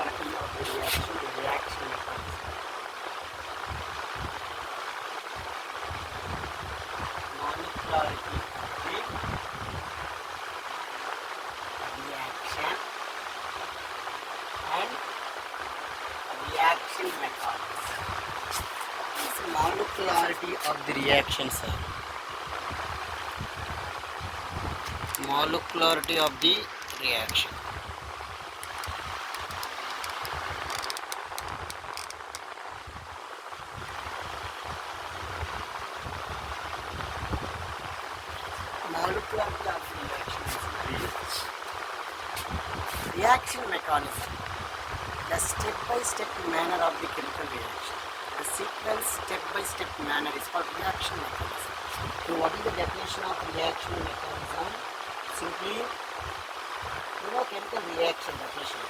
molecularity of the reaction, the reaction mechanism. Molecularity of the reaction and reaction mechanism. What is molecularity of the reaction, sir? Molecularity of the reaction. Molecularity of the reaction is reaction mechanism, the step-by-step manner of the chemical reaction. The sequence step-by-step manner is called reaction mechanism. So what is the definition of reaction mechanism? Simply, chemical reaction definition.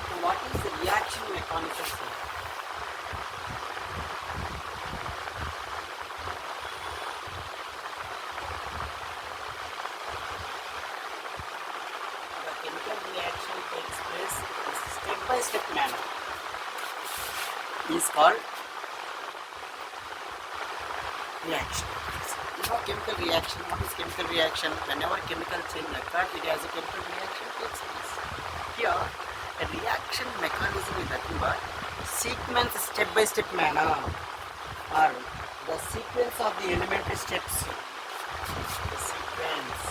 So what is the reaction mechanism, sir? The chemical reaction takes place in step-by-step manner. Is called reaction. Chemical reaction. What is chemical reaction? Whenever chemical change occurs, it has a chemical reaction takes place. Here, a reaction mechanism is nothing but sequence step-by-step manner, or the sequence of the elementary steps. The sequence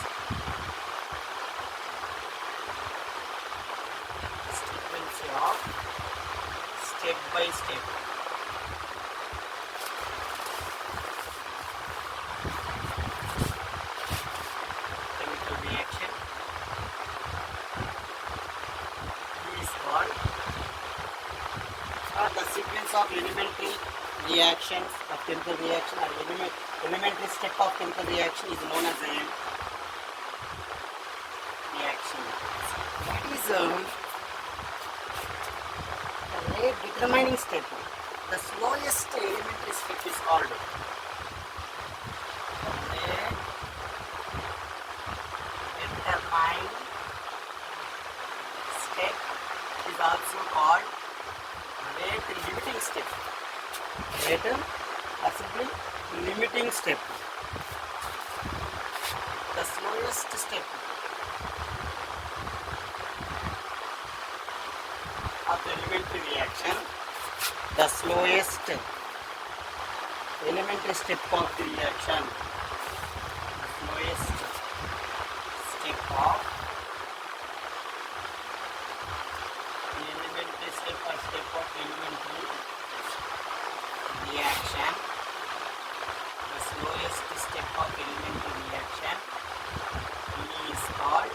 of step-by-step. Chemical reaction is called, or the sequence of elementary reactions of chemical reaction, or elementary step of chemical reaction is known as a reaction. That is rate determining step. The slowest elementary step is called rate determining step is also called rate limiting step. Rate or simply limiting step. The slowest step of the elementary reaction, the slowest elementary step of the reaction, the slowest step of the elementary step or step of elementary reaction, the slowest step of elementary reaction is called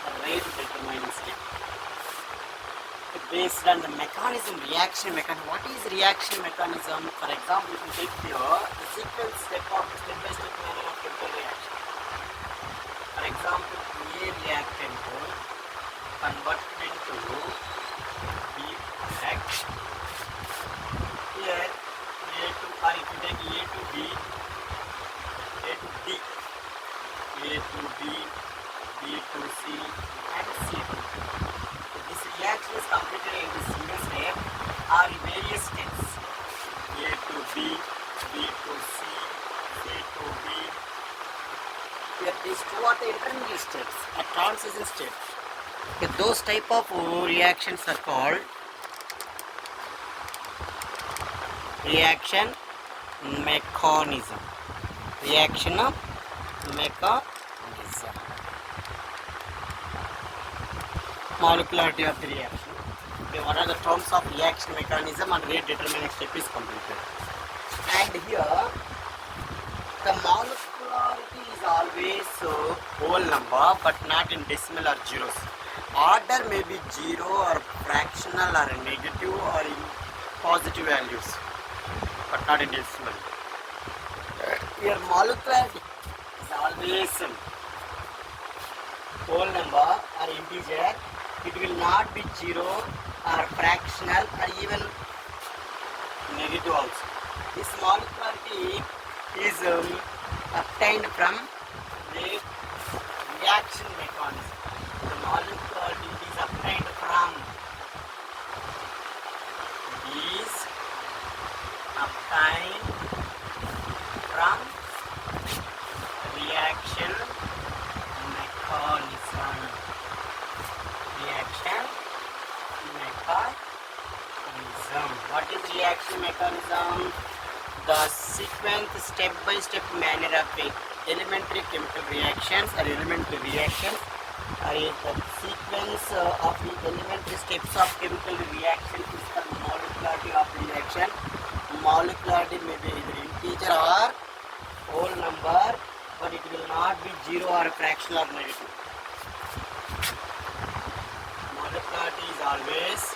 the rate determining step. Based on the mechanism, reaction mechanism. What is reaction mechanism? For example, if you take here the sequence step-by-step manner of chemical reaction. For example, A reactant converted into B product. Here, A to, or if you take A to B, A to D, A to B, B to C, and C to D. This reaction is completed in a single step or in various steps. A to B, B to C, C to B. Here these two are the intermediate steps, or transition steps. Okay, those type of reactions are called reaction mechanism. Reaction mechanism. Molecularity of the reaction. Okay, what are the terms of reaction mechanism and rate determining step is completed. And here, the molecularity is always whole number, but not in decimal or zeros. Order may be zero or fractional or negative or in positive values, but not in decimal. Here, molecularity is always whole number or integer. It will not be zero or fractional or even negative also. This molecularity is obtained from the reaction mechanism. The molecularity is reaction mechanism, the sequence step-by-step manner of elementary chemical reactions or elementary reactions is the sequence of the elementary steps of chemical reaction is the molecularity of reaction. Molecularity may be either integer or whole number, but it will not be zero or fractional or negative. Molecularity is always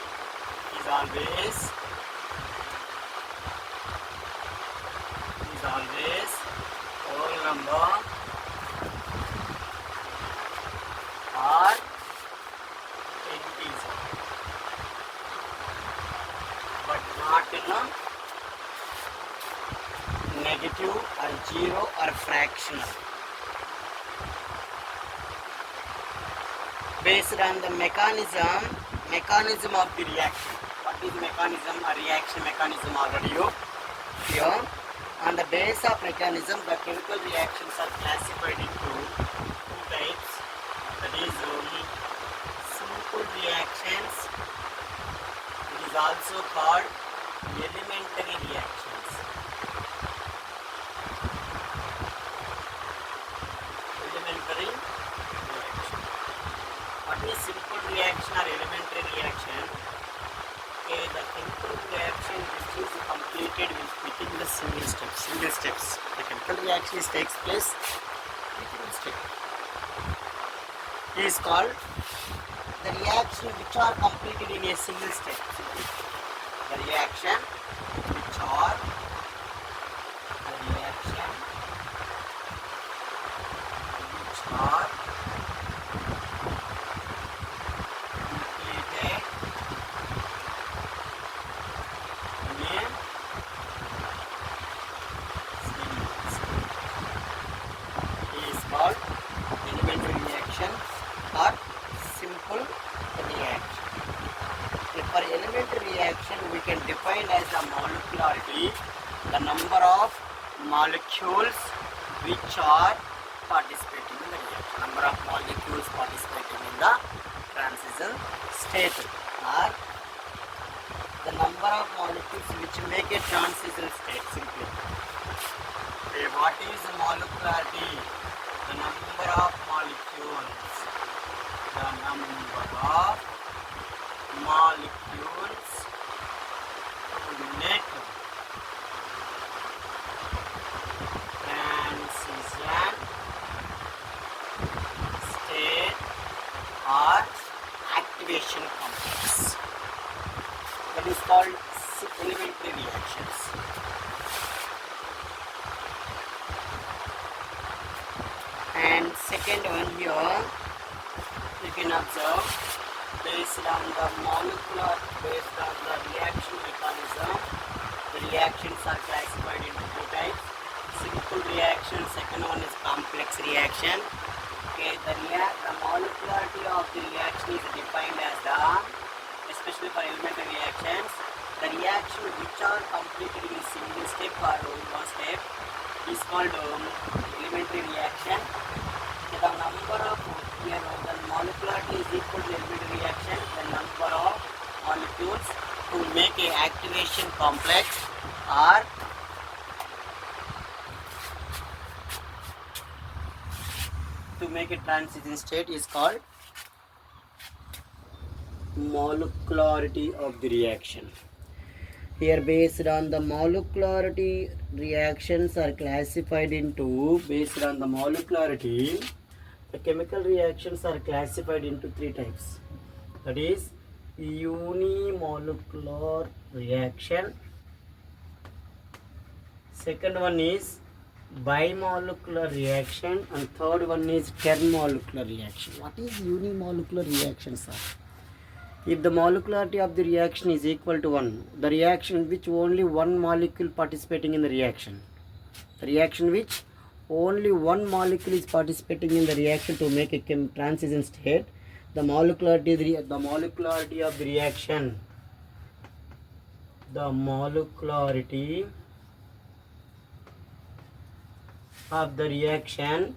whole number or integer, but not in a negative or zero or fractional. Based on the mechanism of the reaction. What is mechanism? A reaction mechanism already here. On the base of mechanism, the chemical reactions are classified into two types. That is simple reactions. It is also called elementary reactions. Elementary reaction. What is simple reaction or elementary reaction? Okay, the chemical reaction which is completed within the single steps. The chemical reaction takes place within the step. It is called the reaction which are completed in a single step. The reaction which are completed called elementary reaction or simple reaction. For elementary reaction, we can define as the molecularity, the number of molecules which are participating in the reaction. Number of molecules participating in the transition state, or the number of molecules which make a transition state. Simply, okay, what is molecularity? The number of molecules. The number of molecules to make transition state or activation complex. That is called elementary reactions. And second one here, you can observe based on the reaction mechanism, the reactions are classified into two types. Simple reaction, second one is complex reaction. Okay, the molecularity of the reaction is defined as the, especially for elementary reactions, the reaction which are completed in a single step or one step is called elementary reaction. The number of the molecularity is equal to elementary reaction, the number of molecules to make a activation complex or to make a transition state is called molecularity of the reaction. Here, based on the molecularity, reactions are classified into, based on the molecularity, the chemical reactions are classified into three types. That is unimolecular reaction. Second one is bimolecular reaction, and third one is termolecular reaction. What is unimolecular reaction, sir? If the molecularity of the reaction is equal to 1, the reaction which only one molecule participating in the reaction. The reaction which only one molecule is participating in the reaction to make a transition state, the molecularity of the reaction, the molecularity of the reaction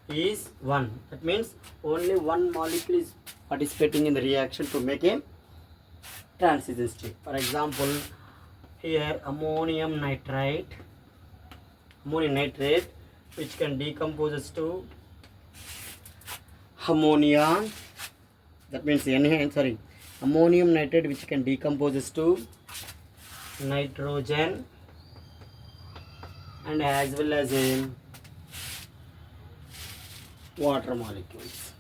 is 1. That means only one molecule is participating in the reaction to make a transition state. For example, here ammonium nitrate, which can decompose to ammonia, that means ammonium nitrate, which can decompose to nitrogen and as well as in water molecules.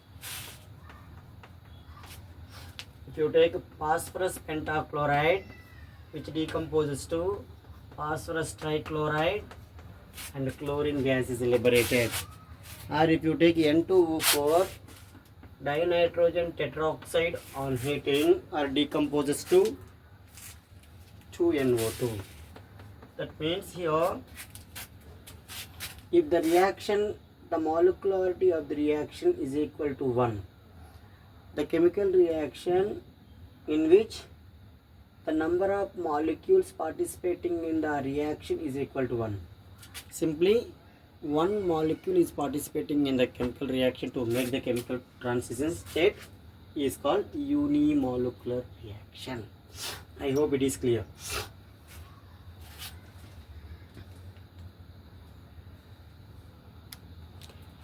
If you take phosphorus pentachloride, which decomposes to phosphorus trichloride and chlorine gas is liberated. Or if you take N2O4 dinitrogen tetroxide on heating or decomposes to 2NO2. That means here, if the molecularity of the reaction is equal to 1, the chemical reaction in which the number of molecules participating in the reaction is equal to 1. Simply, one molecule is participating in the chemical reaction to make the chemical transition state is called unimolecular reaction. I hope it is clear.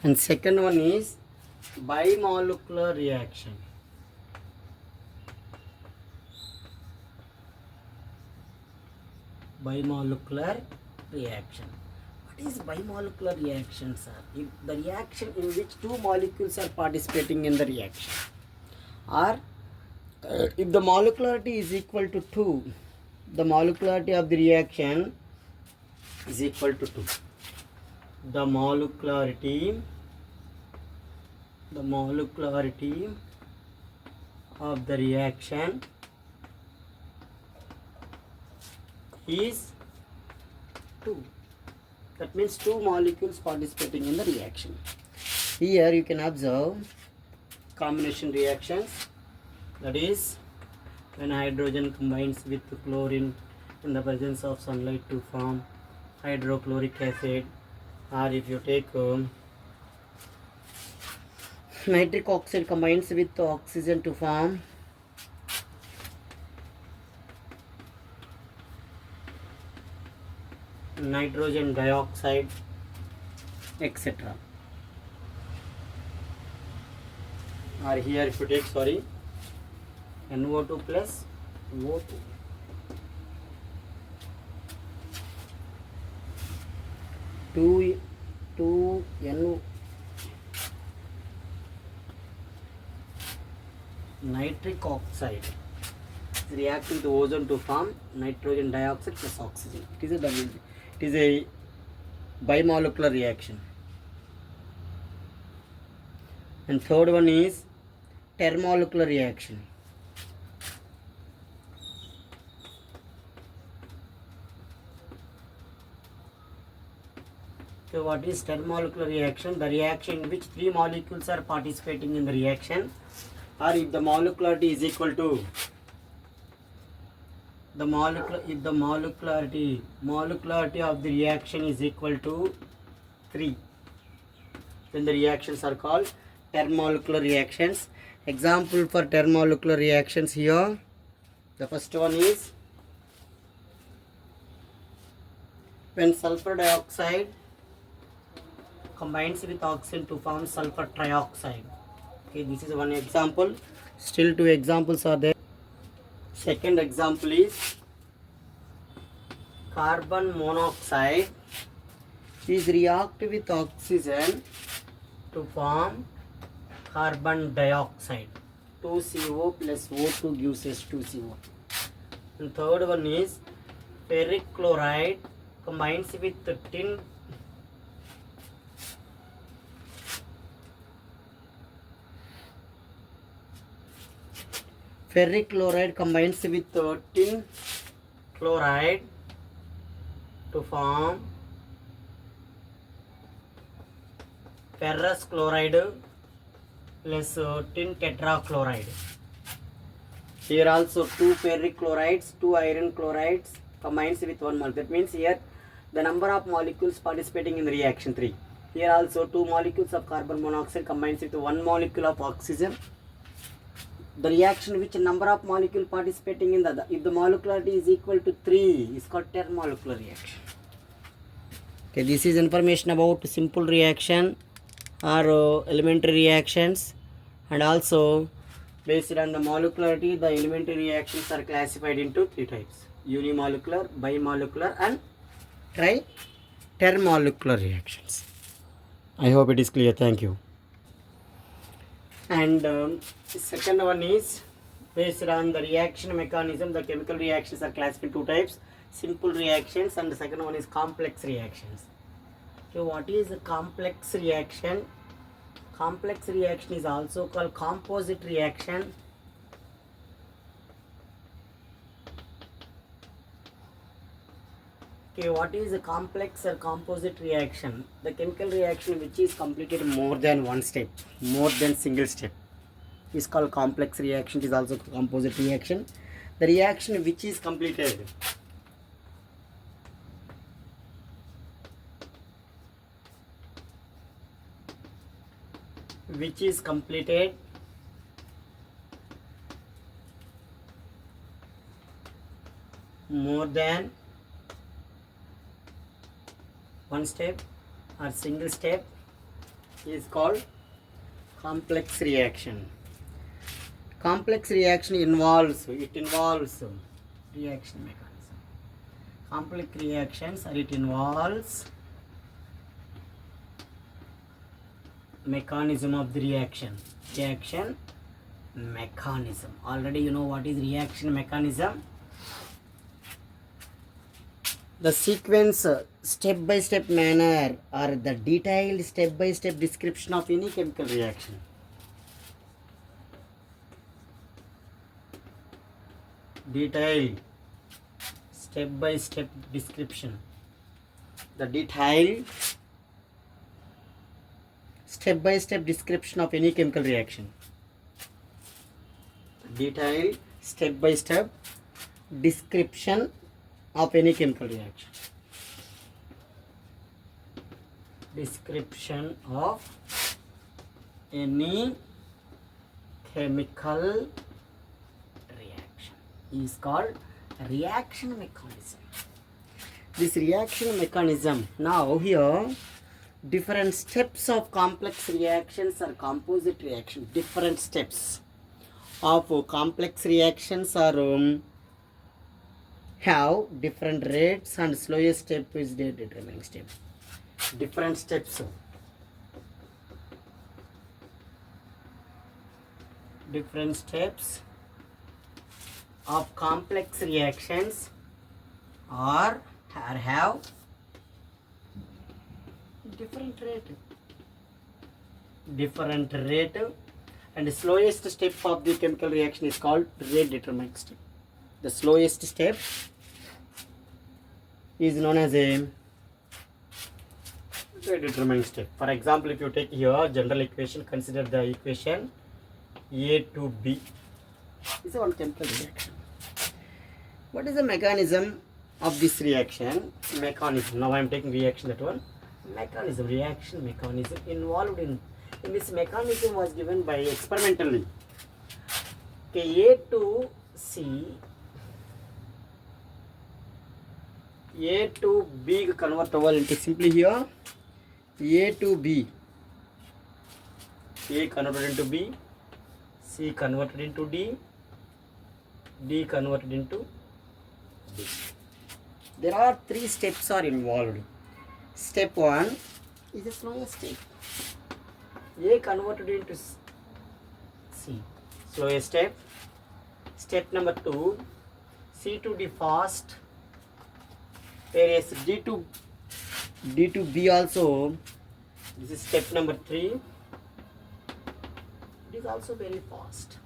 And second one is bimolecular reaction. Bimolecular reaction. What is bimolecular reaction, sir? If the reaction in which two molecules are participating in the reaction, or if the molecularity is equal to 2, the molecularity of the reaction is equal to 2. The molecularity of the reaction is 2. That means two molecules participating in the reaction. Here you can observe combination reactions, that is when hydrogen combines with chlorine in the presence of sunlight to form hydrochloric acid, or if you take nitric oxide combines with oxygen to form nitrogen dioxide, etc. Or here if you take NO2 plus O2. Two NO nitric oxide is reacting to ozone to form nitrogen dioxide plus oxygen. It is a bimolecular reaction. And third one is thermolecular reaction. So what is thermolecular reaction? The reaction in which three molecules are participating in the reaction, or if the molecularity is equal to if the molecularity of the reaction is equal to 3, then the reactions are called thermolecular reactions. Example for thermolecular reactions here, the first one is when sulfur dioxide combines with oxygen to form sulfur trioxide. Okay, this is one example. Still two examples are there. Second example is carbon monoxide is react with oxygen to form carbon dioxide. 2CO plus O2 gives us 2CO. And third one is ferric chloride combines with tin ferric chloride combines with tin chloride to form ferrous chloride plus tin tetrachloride. Here also two ferric chlorides, two iron chlorides combines with one molecule. That means here the number of molecules participating in the reaction 3. Here also two molecules of carbon monoxide combines with one molecule of oxygen The reaction which number of molecule participating in the if the molecularity is equal to 3 is called termolecular reaction. Okay, this is information about simple reaction or elementary reactions, and also based on the molecularity the elementary reactions are classified into 3 types: unimolecular, bimolecular and termolecular reactions. I hope it is clear. Thank you. And the second one is based on the reaction mechanism. The chemical reactions are classified in 2 types: simple reactions, and the second one is complex reactions. So what is a complex reaction? Complex reaction is also called composite reaction. Okay, what is a complex or composite reaction? The chemical reaction which is completed more than one step, more than single step, is called complex reaction. It is also composite reaction. The reaction which is completed more than one step or single step is called complex reaction. Complex reaction involves reaction mechanism. Complex reactions it involves mechanism of the reaction mechanism. Already you know what is reaction mechanism. The sequence, step by step manner, or the detailed step by step description of any chemical reaction. Detailed step by step description. The detailed step by step description of any chemical reaction. Detailed step by step description of any chemical reaction. Description of any chemical reaction is called reaction mechanism. This reaction mechanism, now here different steps of complex reactions or composite reaction. Different steps of complex reactions are have different rates, and slowest step is the determining step. Different steps of complex reactions are have different rate, and the slowest step of the chemical reaction is called rate determining step. The slowest step is known as a rate determining step. For example, if you take here general equation, consider the equation A to B. This is one chemical reaction. What is the mechanism of this reaction? Mechanism. Now I am taking reaction, that one. Mechanism, reaction mechanism involved in this mechanism was given by experimentally. Okay, A to B convert over into simply here A to B. A converted into B, C converted into D, D converted into B. There are 3 steps are involved. Step 1 is the slowest step. A converted into C, slowest step. Step number 2, C to D fast, whereas D to B also. This is step number 3. It is also very fast.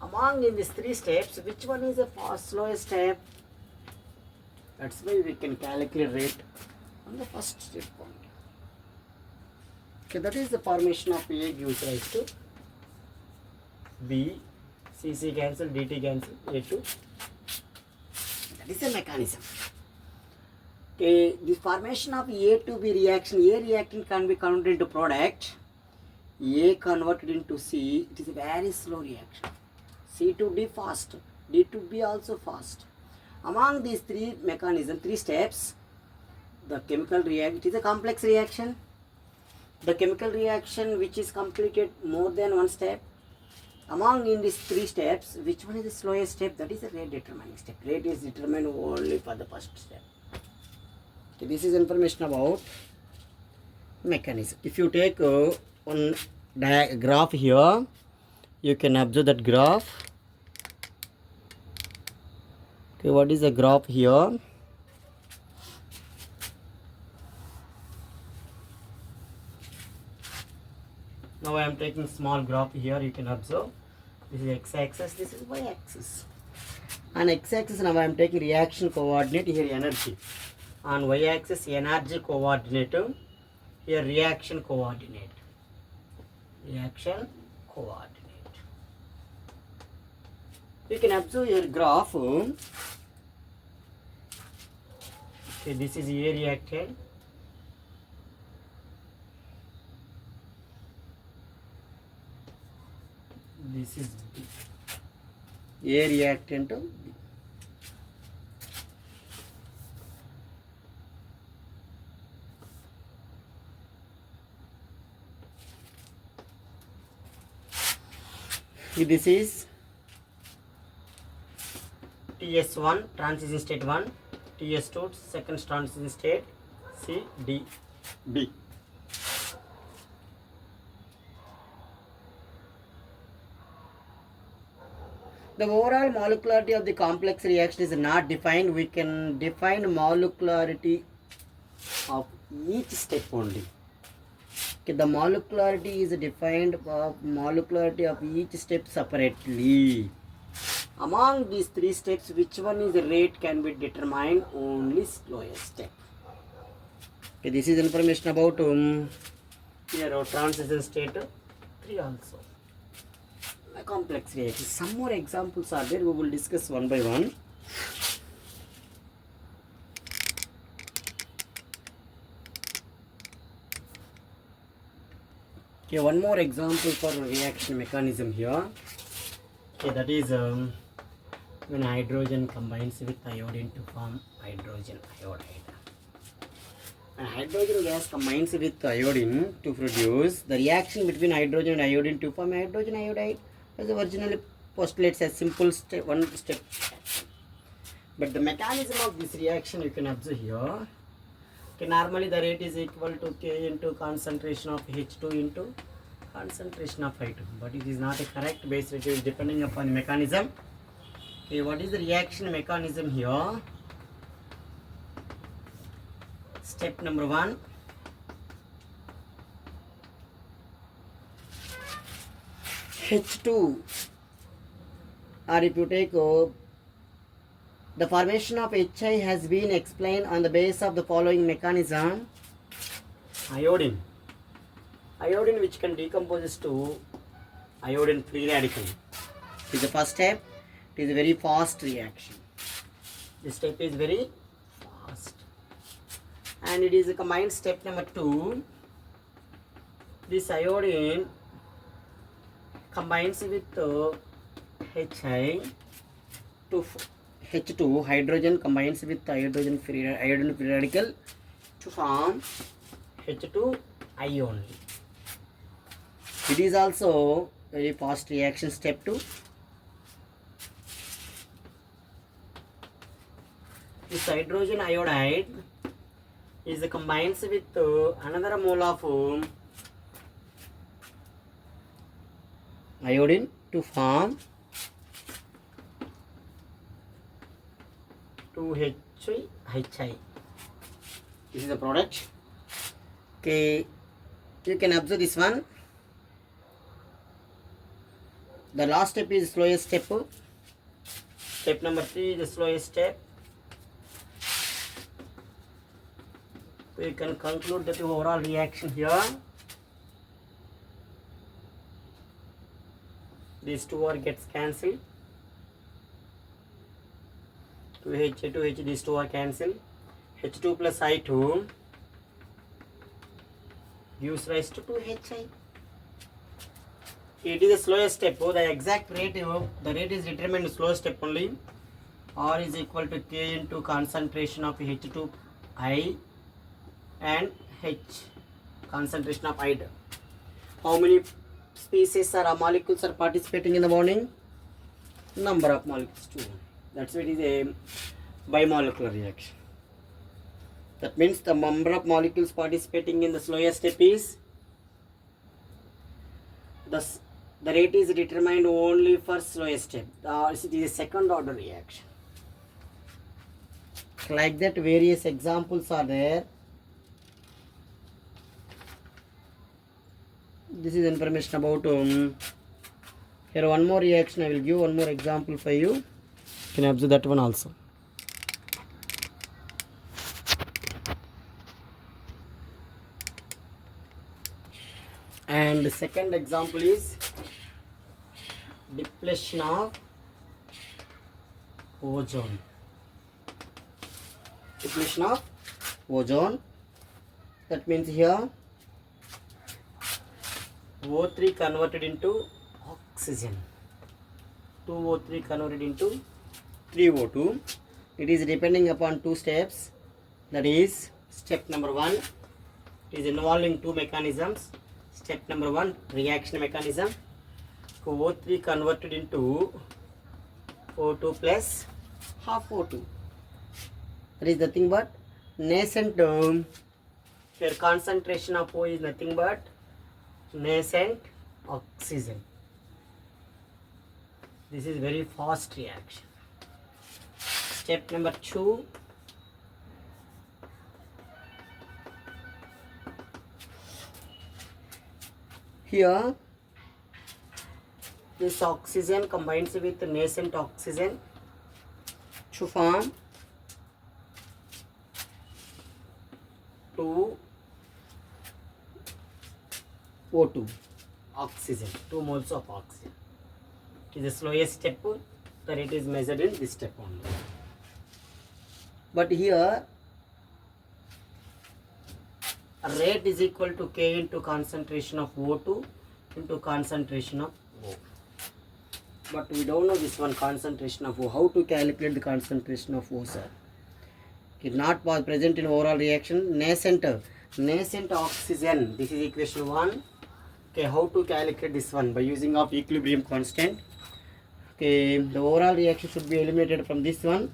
Among in these 3 steps, which one is the slowest step? That's why we can calculate rate on the first step only. Okay, that is the formation of A gives rise to B, CC cancel, DT cancel, A to. That is the mechanism. Okay, the formation of A to B reaction, A reaction can be converted into product. A converted into C, it is a very slow reaction. C to D fast, D to B also fast. Among these three mechanisms, three steps, the chemical reaction, it is a complex reaction. The chemical reaction which is completed more than one step. Among in these three steps, which one is the slowest step? That is the rate determining step. Rate is determined only for the first step. Okay, this is information about mechanism. If you take one graph here, you can observe that graph. Okay, what is the graph here? Now I am taking small graph here. You can observe. This is x-axis. This is y-axis. On x-axis now I am taking reaction coordinate. Here energy. On y-axis energy coordinate. Here reaction coordinate. Reaction coordinate. You can observe your graph. Okay, this is A reactant. This is B. A reactant of B. This is TS1 transition state 1, TS2 second transition state, C, D, B. The overall molecularity of the complex reaction is not defined. We can define molecularity of each step only. Okay, the molecularity is defined of molecularity of each step separately. Among these three steps, which one is the rate can be determined only slowest step. Okay, this is information about here our transition state 3 also. A complex reaction. Some more examples are there. We will discuss one by one. Okay, one more example for reaction mechanism here. Okay, that is when hydrogen combines with iodine to form hydrogen iodide. When hydrogen gas combines with iodine to produce the reaction between hydrogen and iodine to form hydrogen iodide, as originally postulates a simple step, one step. But the mechanism of this reaction you can observe here. Okay, normally the rate is equal to K into concentration of H2 into concentration of I2. But it is not a correct base rate. It is depending upon the mechanism. Okay, what is the reaction mechanism here? Step number 1. H2, or if you take the formation of HI has been explained on the basis of the following mechanism. Iodine. Iodine which can decompose to iodine free radical. It is the first step. It is a very fast reaction. This step is very fast. And it is a combined step number 2. This iodine combines with HI to H2, hydrogen combines with iodine free radical to form H2I only. It is also very fast reaction. Step 2. This hydrogen iodide is combines with another mole of iodine to form 2HI. This is the product. Okay, you can observe this one. The last step is slowest step. Step number 3 is the slowest step. We can conclude that the overall reaction here. These two are gets cancelled. 2H, these two are cancelled. H2 plus I2 gives rise to 2HI. It is the slowest step. The exact rate, the rate is determined slow step only. R is equal to K into concentration of H2I and H, concentration of I. How many species or molecules are participating in the bonding? Number of molecules 2. That's why it is a bimolecular reaction. That means the number of molecules participating in the slowest step is the rate is determined only for slowest step. It is a second order reaction. Like that, various examples are there. This is information about here one more reaction. I will give one more example for you. You can observe that one also. And the second example is depletion of ozone. Depletion of ozone. That means here O3 converted into oxygen. 2O3 converted into 3O2. It is depending upon two steps. That is step number 1. It is involving two mechanisms. Step number 1, reaction mechanism. O3 converted into O2 plus half O2. That is nothing but nascent term. Here concentration of O is nothing but nascent oxygen. This is very fast reaction. Step number 2. Here this oxygen combines with nascent oxygen to form 2O2 oxygen, 2 moles of oxygen. It is the slowest step, that it is measured in this step only. But here rate is equal to K into concentration of O2 into concentration of O. But we don't know this one, concentration of O. How to calculate the concentration of O, sir? It not present in overall reaction. Nascent oxygen. This is equation 1. Okay, how to calculate this one? By using of equilibrium constant. Okay, the overall reaction should be eliminated from this one.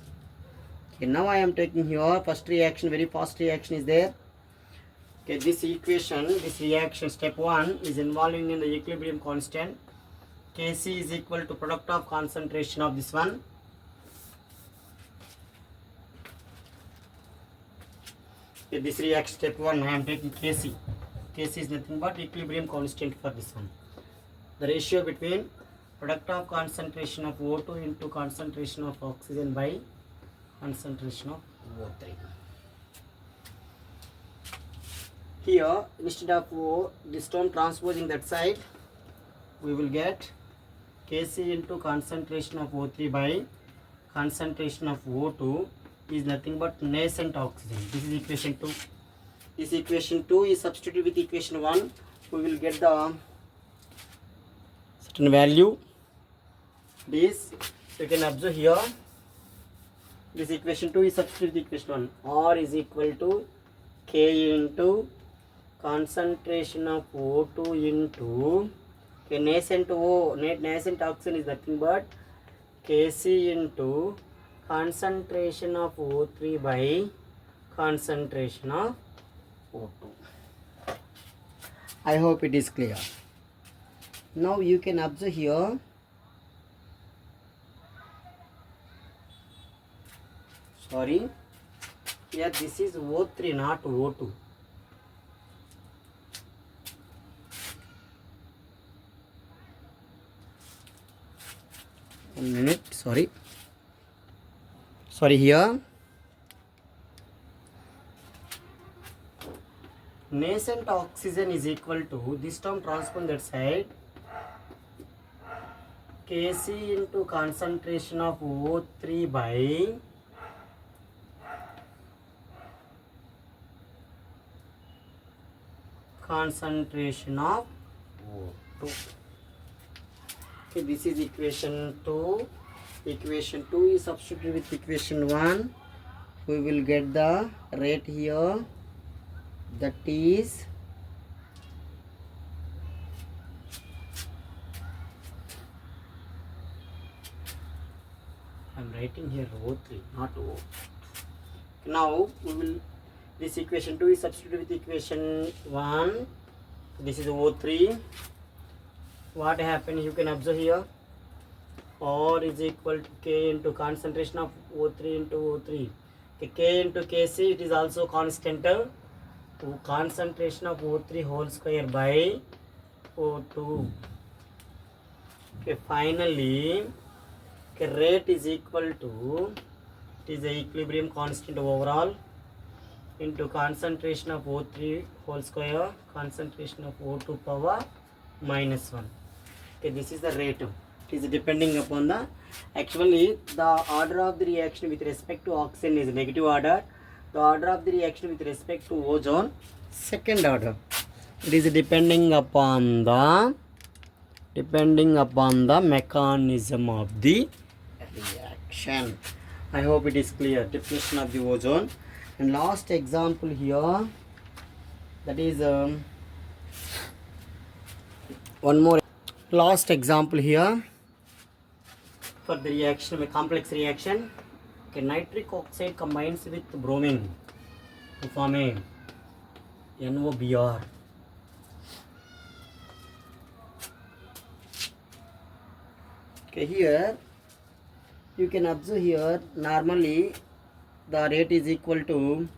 Okay, now I am taking here first reaction, very fast reaction is there. Okay, this equation, this reaction step 1 is involving in the equilibrium constant. Kc is equal to product of concentration of this one. Okay, this reaction step 1 I am taking Kc. Kc is nothing but equilibrium constant for this one. The ratio between product of concentration of O2 into concentration of oxygen by concentration of O3. Here instead of O, this term transposing that side, we will get Kc into concentration of O3 by concentration of O2 is nothing but nascent oxygen. This is equation 2. This equation 2 is substituted with equation 1. We will get the certain value. This you can observe here. This equation 2 is substituted with equation 1. R is equal to K into concentration of O2 into nascent oxygen is nothing but Kc into concentration of O3 by concentration of O2. I hope it is clear. Now you can observe here. Sorry, here this is O3, not O2. One minute, sorry here nascent oxygen is equal to this term transpose that side, Kc into concentration of O3 by concentration of O2. Okay, this is equation 2. Equation 2 is substituted with equation 1. We will get the rate here, that is I'm writing here O3, not O. Now we will, this equation 2 is substituted with equation 1. This is O3. What happened, you can observe here, R is equal to K into concentration of O3 into O3. Okay, K into Kc, it is also constant. Concentration of O3 whole square by O2. Okay, finally, okay, rate is equal to, it is the equilibrium constant overall into concentration of O3 whole square, concentration of O2 power minus 1. Okay, this is the rate. It is depending upon the, actually the order of the reaction with respect to oxygen is negative order. The order of the reaction with respect to ozone, second order. It is depending upon the mechanism of the reaction. I hope it is clear. Definition of the ozone. And last example here, that is one more last example here for the reaction, a complex reaction. Okay, nitric oxide combines with bromine to form a NOBr. Okay, here you can observe here, normally the rate is equal to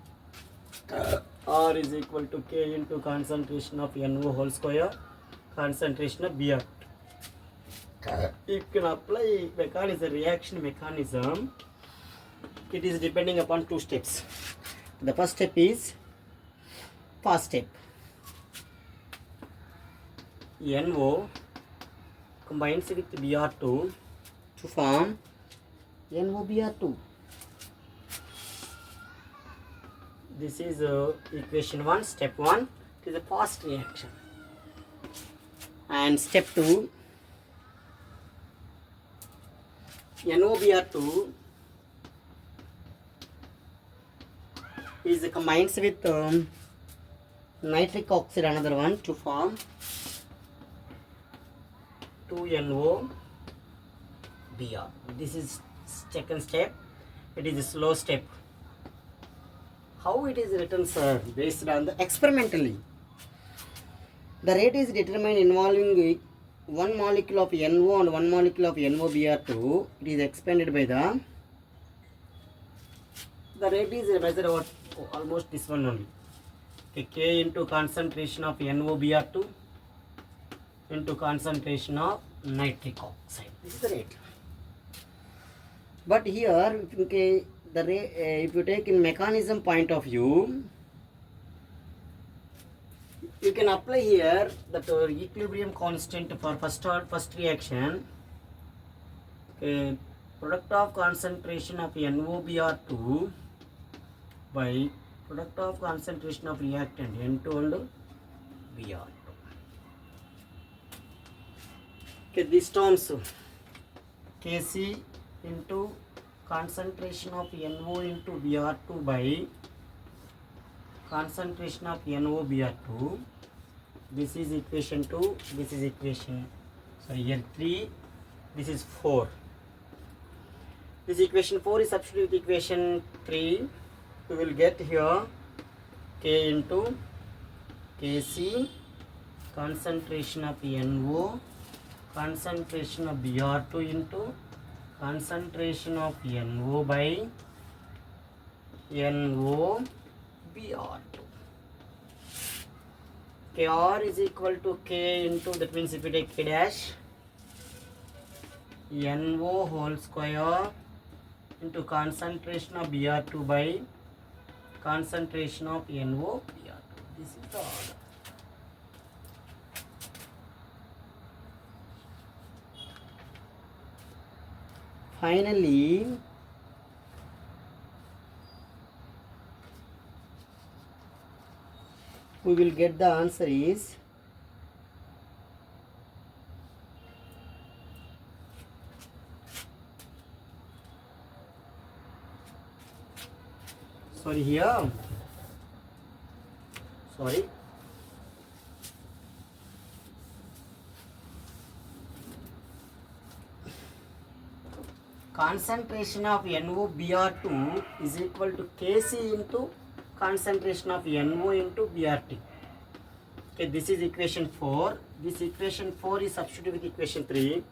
R is equal to K into concentration of NO whole square, concentration of Br. You can apply mechanism, reaction mechanism. It is depending upon two steps. The first step is fast step. NO combines with Br2 to form NOBr2. This is equation 1, step 1. It is a fast reaction. And step 2, NOBr2 is combines with nitric oxide, another one, to form 2NOBr. This is second step. It is a slow step. How it is written, sir? Based on the experimentally. The rate is determined involving one molecule of NO and one molecule of NOBr2. It is expanded by the rate is measured about almost this one only. Okay, K into concentration of NOBr2 into concentration of nitric oxide. This is the rate. But here, okay, the rate, if you take in mechanism point of view, you can apply here that equilibrium constant for first reaction. Okay, product of concentration of NOBr2 by product of concentration of reactant N2 and Br2. Okay, these terms Kc into concentration of NO into Br2 by concentration of NOBr2. This is equation 2. This is equation, sorry, here 3. This is 4. This equation 4 is substituted with equation 3. We will get here K into Kc, concentration of NO, concentration of Br2 into concentration of NO by NO Br2. Kr is equal to K into, that means if you take K dash, NO whole square into concentration of Br2 by concentration of NO Br2. This is the order. Finally, we will get the answer is sorry here, sorry, concentration of NOBr2 is equal to Kc into concentration of NO into Brt. Okay, this is equation 4. This equation 4 is substituted with equation 3.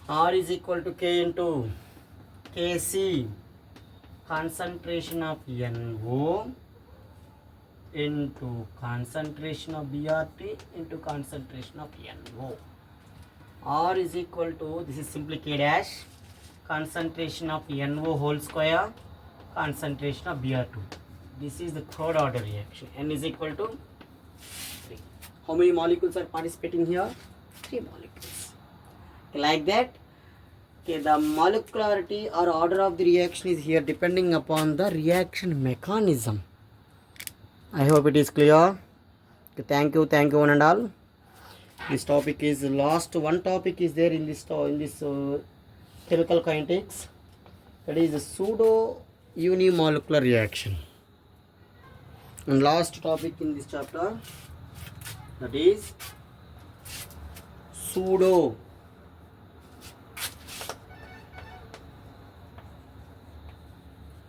R is equal to K into Kc, concentration of NO into concentration of Brt into concentration of NO. R is equal to, this is simply K dash, concentration of NO whole square, concentration of Br2. This is the third order reaction. N is equal to 3. How many molecules are participating here? 3 molecules. Like that, okay, the molecularity or order of the reaction is here depending upon the reaction mechanism. I hope it is clear. Okay, thank you one and all. This topic is last one topic is there in this chemical kinetics, that is a pseudo unimolecular reaction. And last topic in this chapter, that is pseudo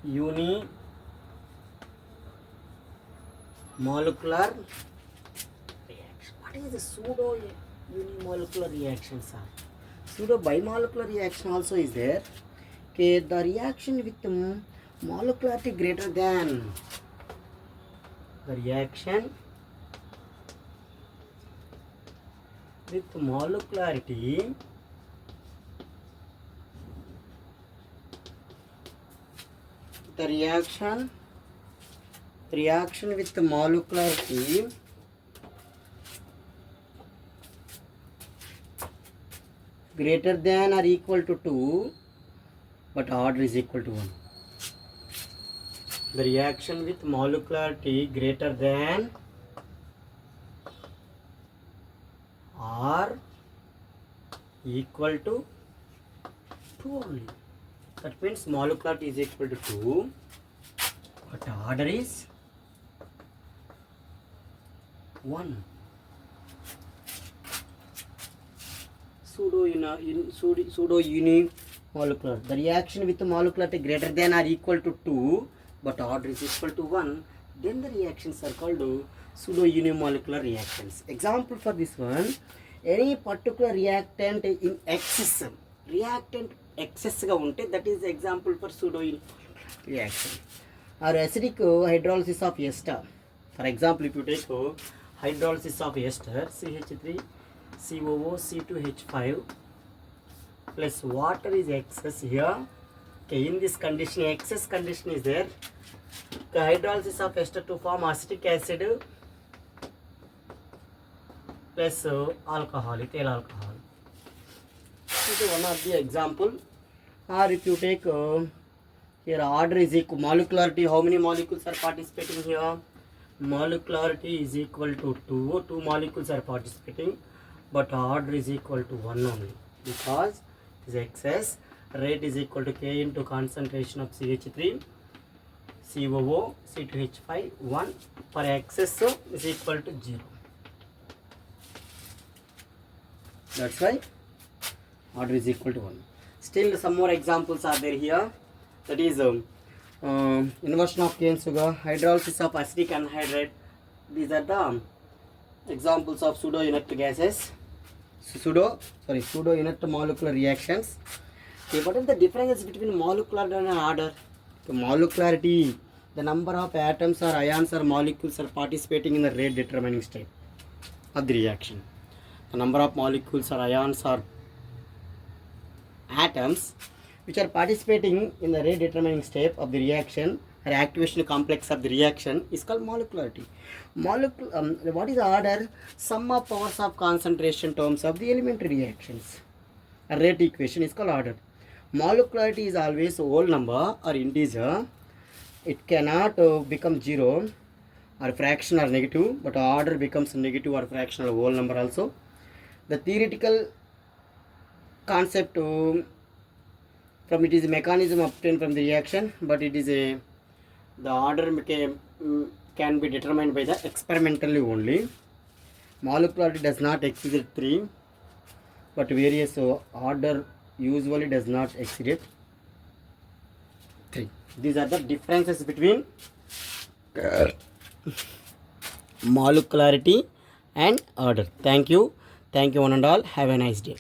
unimolecular reaction. What is the pseudo unimolecular reaction, sir? Pseudo bimolecular reaction also is there. Okay, the reaction with molecularity greater than, the reaction with molecularity reaction with molecularity greater than or equal to 2, but order is equal to 1. The reaction with molecularity greater than or equal to 2 only. That means molecularity is equal to 2, but order is 1. Pseudo unimolecular. The reaction with the molecularity greater than or equal to 2, but order is equal to 1. Then the reactions are called pseudo unimolecular reactions. Example for this one, any particular reactant in excess, reactant excess ga unte, that is example for pseudo reaction. Or acidic hydrolysis of ester. For example, if you take hydrolysis of ester, CH3 COO C2H5 plus water is excess here. Okay, in this condition, excess condition is there. The hydrolysis of ester to form acetic acid plus alcohol, ethyl alcohol. This is one of the example. Or if you take here, order is equal, molecularity, how many molecules are participating here? Molecularity is equal to 2. 2 molecules are participating, but order is equal to 1 only, because is excess. Rate is equal to K into concentration of CH3 COO C2H5 1 for excess is equal to 0. That's why order is equal to 1. Still some more examples are there here. That is inversion of cane sugar, hydrolysis of acetic anhydride. These are the examples of pseudo inert gases, pseudo inert molecular reactions. Okay, what is the difference between molecular and order? Okay, molecularity, the number of atoms or ions or molecules are participating in the rate determining step of the reaction. The number of molecules or ions or atoms which are participating in the rate determining step of the reaction or activation complex of the reaction is called molecularity. What is the order? Sum of powers of concentration terms of the elementary reactions. A rate equation is called order. Molecularity is always a whole number or integer. It cannot become 0 or fraction or negative, but order becomes negative or fraction or whole number also. The theoretical concept from it is a mechanism obtained from the reaction, but it is a The order can be determined by the experimentally only. Molecularity does not exceed 3, but various order usually does not exceed 3. These are the differences between molecularity and order. Thank you one and all. Have a nice day.